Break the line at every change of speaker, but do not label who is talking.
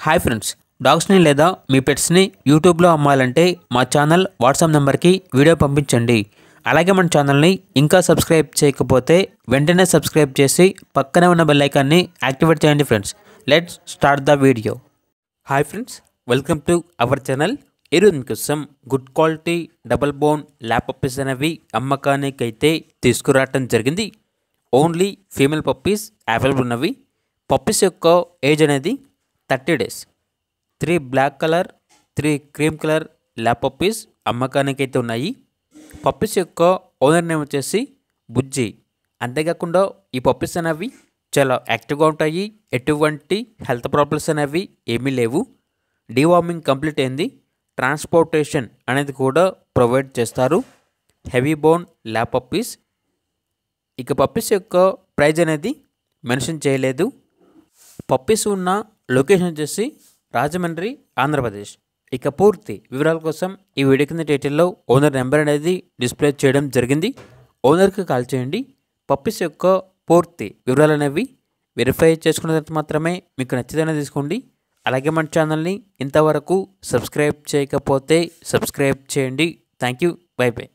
Hi friends, డాగ్స్ని లేదా మీ పెట్స్ని యూట్యూబ్లో అమ్మాలంటే మా ఛానల్ వాట్సాప్ నెంబర్కి వీడియో పంపించండి. అలాగే మన ఛానల్ని ఇంకా సబ్స్క్రైబ్ చేయకపోతే వెంటనే సబ్స్క్రైబ్ చేసి పక్కనే ఉన్న బెల్ ఐకాన్ని యాక్టివేట్ చేయండి friends. Let's start the video. Hi friends, welcome to our channel. ఈరోజు మీకోసం good quality double bone lab puppies అనేవి అమ్మకానికి అయితే తీసుకురావటం జరిగింది. ఓన్లీ ఫీమేల్ పప్పీస్ అవైలబుల్ ఉన్నవి. పప్పీస్ యొక్క ఏజ్ అనేది 30 days. 3 black colour 3 cream colour lab puppies అమ్మకానికి అయితే ఉన్నాయి. పప్పీస్ యొక్క ఓనర్ నేమ్ వచ్చేసి బుజ్జి. అంతేకాకుండా ఈ పప్పీస్ అనేవి చాలా యాక్టివ్గా ఉంటాయి. ఎటువంటి హెల్త్ ప్రాబ్లమ్స్ అనేవి ఏమీ లేవు. డీవార్మింగ్ కంప్లీట్ అయింది. ట్రాన్స్పోర్టేషన్ అనేది కూడా ప్రొవైడ్ చేస్తారు. Heavy bone lab puppies. ఇక పప్పీస్ యొక్క ప్రైజ్ అనేది మెన్షన్ చేయలేదు. పప్పీస్ ఉన్న లొకేషన్ వచ్చేసి రాజమండ్రి, ఆంధ్రప్రదేశ్. ఇక పూర్తి వివరాల కోసం ఈ వీడియో కింద టైటిల్లో ఓనర్ నెంబర్ అనేది డిస్ప్లే చేయడం జరిగింది. ఓనర్కి కాల్ చేయండి. పప్పీస్ యొక్క పూర్తి వివరాలు అనేవి వెరిఫై చేసుకున్న తర్వాత మాత్రమే మీకు నచ్చితేనే తీసుకోండి. అలాగే మన ఛానల్ని ఇంతవరకు సబ్స్క్రైబ్ చేయకపోతే సబ్స్క్రైబ్ చేయండి. Thank you. By by.